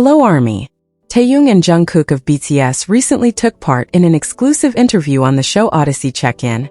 Hello Army! Taehyung and Jungkook of BTS recently took part in an exclusive interview on the show Odyssey Check-In,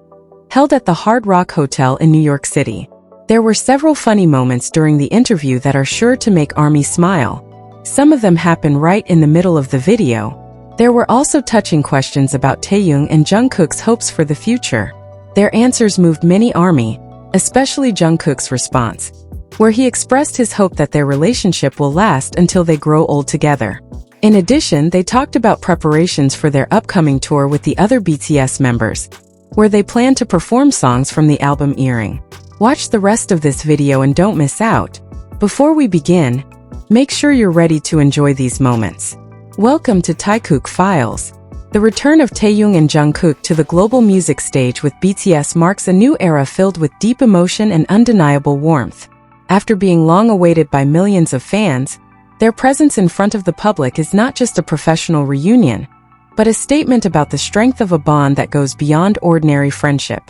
held at the Hard Rock Hotel in New York City. There were several funny moments during the interview that are sure to make Army smile. Some of them happen right in the middle of the video. There were also touching questions about Taehyung and Jungkook's hopes for the future. Their answers moved many Army, especially Jungkook's response, where he expressed his hope that their relationship will last until they grow old together. In addition, they talked about preparations for their upcoming tour with the other BTS members, where they plan to perform songs from the album Eering. Watch the rest of this video and don't miss out. Before we begin, make sure you're ready to enjoy these moments. Welcome to Taekook Files. The return of Taehyung and Jungkook to the global music stage with BTS marks a new era filled with deep emotion and undeniable warmth. After being long awaited by millions of fans, their presence in front of the public is not just a professional reunion, but a statement about the strength of a bond that goes beyond ordinary friendship.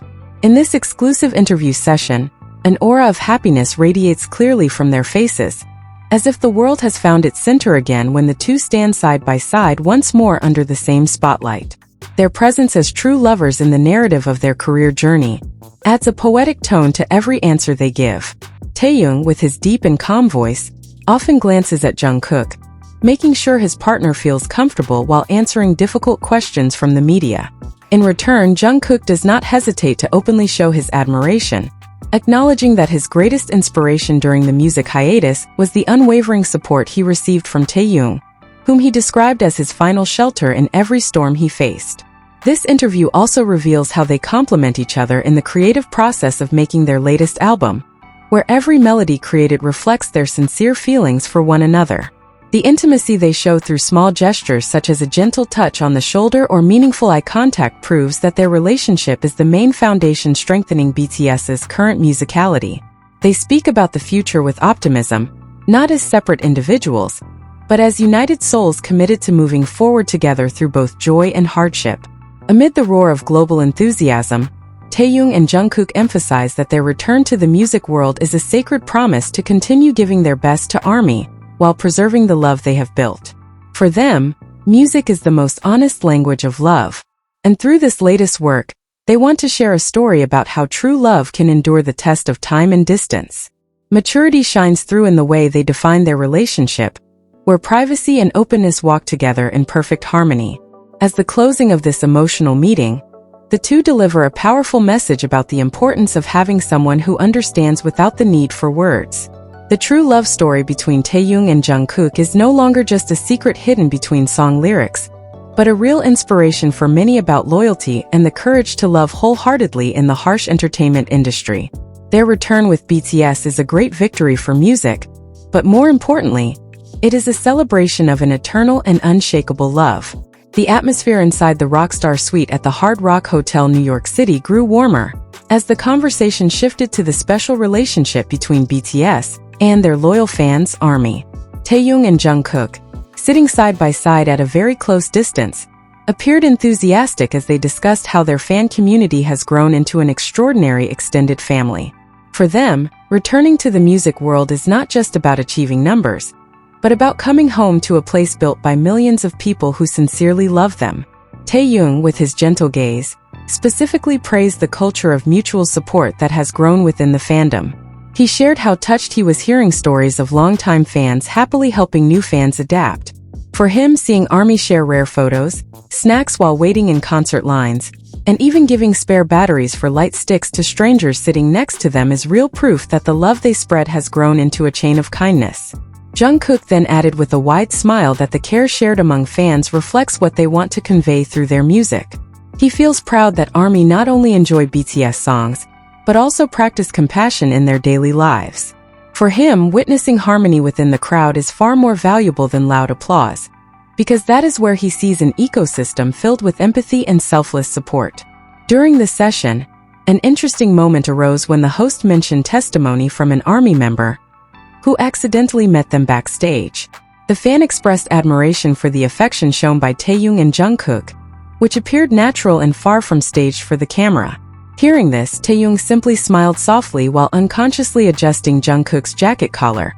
In this exclusive interview session, an aura of happiness radiates clearly from their faces, as if the world has found its center again when the two stand side by side once more under the same spotlight. Their presence as true lovers in the narrative of their career journey adds a poetic tone to every answer they give. Taehyung, with his deep and calm voice, often glances at Jungkook, making sure his partner feels comfortable while answering difficult questions from the media. In return, Jungkook does not hesitate to openly show his admiration, acknowledging that his greatest inspiration during the music hiatus was the unwavering support he received from Taehyung, whom he described as his final shelter in every storm he faced. This interview also reveals how they complement each other in the creative process of making their latest album, where every melody created reflects their sincere feelings for one another. The intimacy they show through small gestures such as a gentle touch on the shoulder or meaningful eye contact proves that their relationship is the main foundation strengthening BTS's current musicality. They speak about the future with optimism, not as separate individuals, but as united souls committed to moving forward together through both joy and hardship. Amid the roar of global enthusiasm, Taehyung and Jungkook emphasize that their return to the music world is a sacred promise to continue giving their best to ARMY, while preserving the love they have built. For them, music is the most honest language of love. And through this latest work, they want to share a story about how true love can endure the test of time and distance. Maturity shines through in the way they define their relationship, where privacy and openness walk together in perfect harmony. As the closing of this emotional meeting, the two deliver a powerful message about the importance of having someone who understands without the need for words. The true love story between Taehyung and Jungkook is no longer just a secret hidden between song lyrics, but a real inspiration for many about loyalty and the courage to love wholeheartedly in the harsh entertainment industry. Their return with BTS is a great victory for music, but more importantly, it is a celebration of an eternal and unshakable love. The atmosphere inside the Rockstar Suite at the Hard Rock Hotel New York City grew warmer, as the conversation shifted to the special relationship between BTS and their loyal fans, ARMY. Taehyung and Jungkook, sitting side by side at a very close distance, appeared enthusiastic as they discussed how their fan community has grown into an extraordinary extended family. For them, returning to the music world is not just about achieving numbers, but about coming home to a place built by millions of people who sincerely love them. Taehyung, with his gentle gaze, specifically praised the culture of mutual support that has grown within the fandom. He shared how touched he was hearing stories of longtime fans happily helping new fans adapt. For him, seeing ARMY share rare photos, snacks while waiting in concert lines, and even giving spare batteries for light sticks to strangers sitting next to them is real proof that the love they spread has grown into a chain of kindness. Jungkook then added with a wide smile that the care shared among fans reflects what they want to convey through their music. He feels proud that ARMY not only enjoy BTS songs, but also practice compassion in their daily lives. For him, witnessing harmony within the crowd is far more valuable than loud applause, because that is where he sees an ecosystem filled with empathy and selfless support. During the session, an interesting moment arose when the host mentioned testimony from an ARMY member who accidentally met them backstage. The fan expressed admiration for the affection shown by Taehyung and Jungkook, which appeared natural and far from staged for the camera. Hearing this, Taehyung simply smiled softly while unconsciously adjusting Jungkook's jacket collar,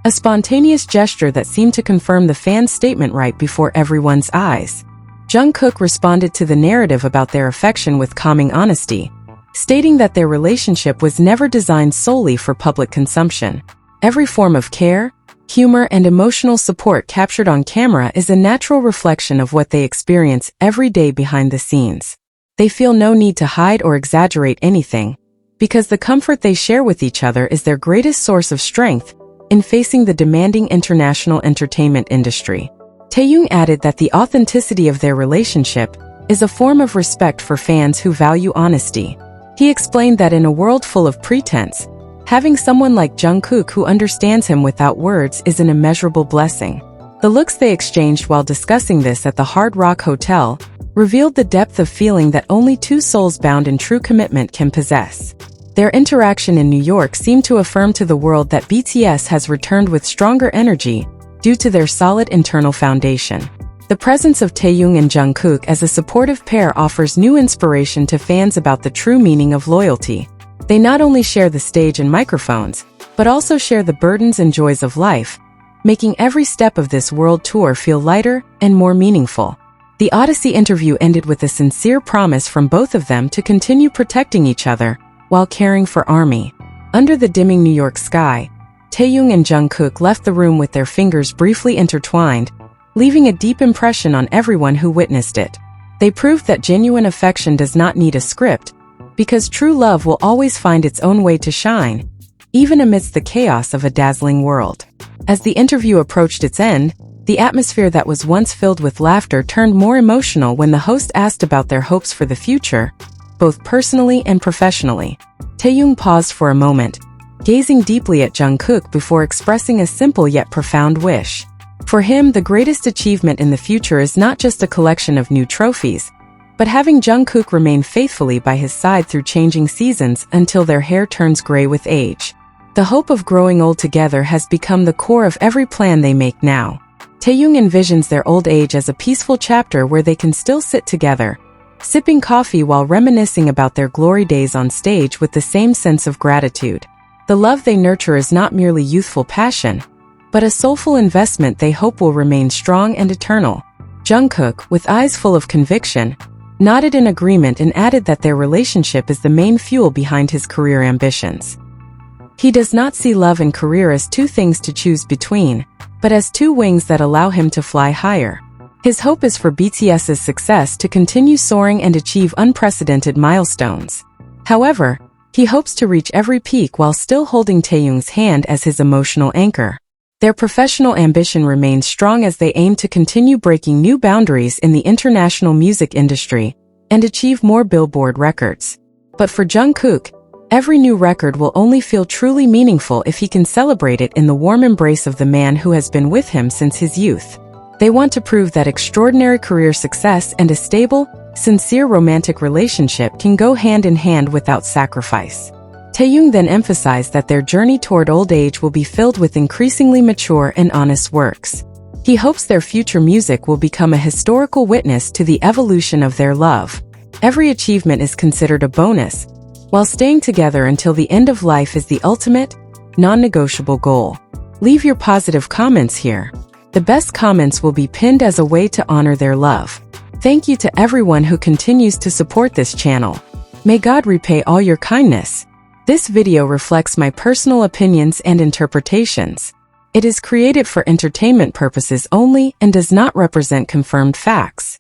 a spontaneous gesture that seemed to confirm the fans' statement right before everyone's eyes. Jungkook responded to the narrative about their affection with calming honesty, stating that their relationship was never designed solely for public consumption. Every form of care, humor, and emotional support captured on camera is a natural reflection of what they experience every day behind the scenes. They feel no need to hide or exaggerate anything, because the comfort they share with each other is their greatest source of strength in facing the demanding international entertainment industry. Taehyung added that the authenticity of their relationship is a form of respect for fans who value honesty. He explained that in a world full of pretense, having someone like Jungkook who understands him without words is an immeasurable blessing. The looks they exchanged while discussing this at the Hard Rock Hotel revealed the depth of feeling that only two souls bound in true commitment can possess. Their interaction in New York seemed to affirm to the world that BTS has returned with stronger energy due to their solid internal foundation. The presence of Taehyung and Jungkook as a supportive pair offers new inspiration to fans about the true meaning of loyalty. They not only share the stage and microphones, but also share the burdens and joys of life, making every step of this world tour feel lighter and more meaningful. The Odyssey interview ended with a sincere promise from both of them to continue protecting each other while caring for ARMY. Under the dimming New York sky, Taehyung and Jungkook left the room with their fingers briefly intertwined, leaving a deep impression on everyone who witnessed it. They proved that genuine affection does not need a script, because true love will always find its own way to shine, even amidst the chaos of a dazzling world. As the interview approached its end, the atmosphere that was once filled with laughter turned more emotional when the host asked about their hopes for the future, both personally and professionally. Taehyung paused for a moment, gazing deeply at Jungkook before expressing a simple yet profound wish. For him, the greatest achievement in the future is not just a collection of new trophies, but having Jungkook remain faithfully by his side through changing seasons until their hair turns gray with age. The hope of growing old together has become the core of every plan they make now. Taehyung envisions their old age as a peaceful chapter where they can still sit together, sipping coffee while reminiscing about their glory days on stage with the same sense of gratitude. The love they nurture is not merely youthful passion, but a soulful investment they hope will remain strong and eternal. Jungkook, with eyes full of conviction, nodded in agreement and added that their relationship is the main fuel behind his career ambitions. He does not see love and career as two things to choose between, but as two wings that allow him to fly higher. His hope is for BTS's success to continue soaring and achieve unprecedented milestones. However, he hopes to reach every peak while still holding Taehyung's hand as his emotional anchor. Their professional ambition remains strong as they aim to continue breaking new boundaries in the international music industry and achieve more Billboard records. But for Jungkook, every new record will only feel truly meaningful if he can celebrate it in the warm embrace of the man who has been with him since his youth. They want to prove that extraordinary career success and a stable, sincere romantic relationship can go hand in hand without sacrifice. Taehyung then emphasized that their journey toward old age will be filled with increasingly mature and honest works. He hopes their future music will become a historical witness to the evolution of their love. Every achievement is considered a bonus, while staying together until the end of life is the ultimate, non-negotiable goal. Leave your positive comments here. The best comments will be pinned as a way to honor their love. Thank you to everyone who continues to support this channel. May God repay all your kindness. This video reflects my personal opinions and interpretations. It is created for entertainment purposes only and does not represent confirmed facts.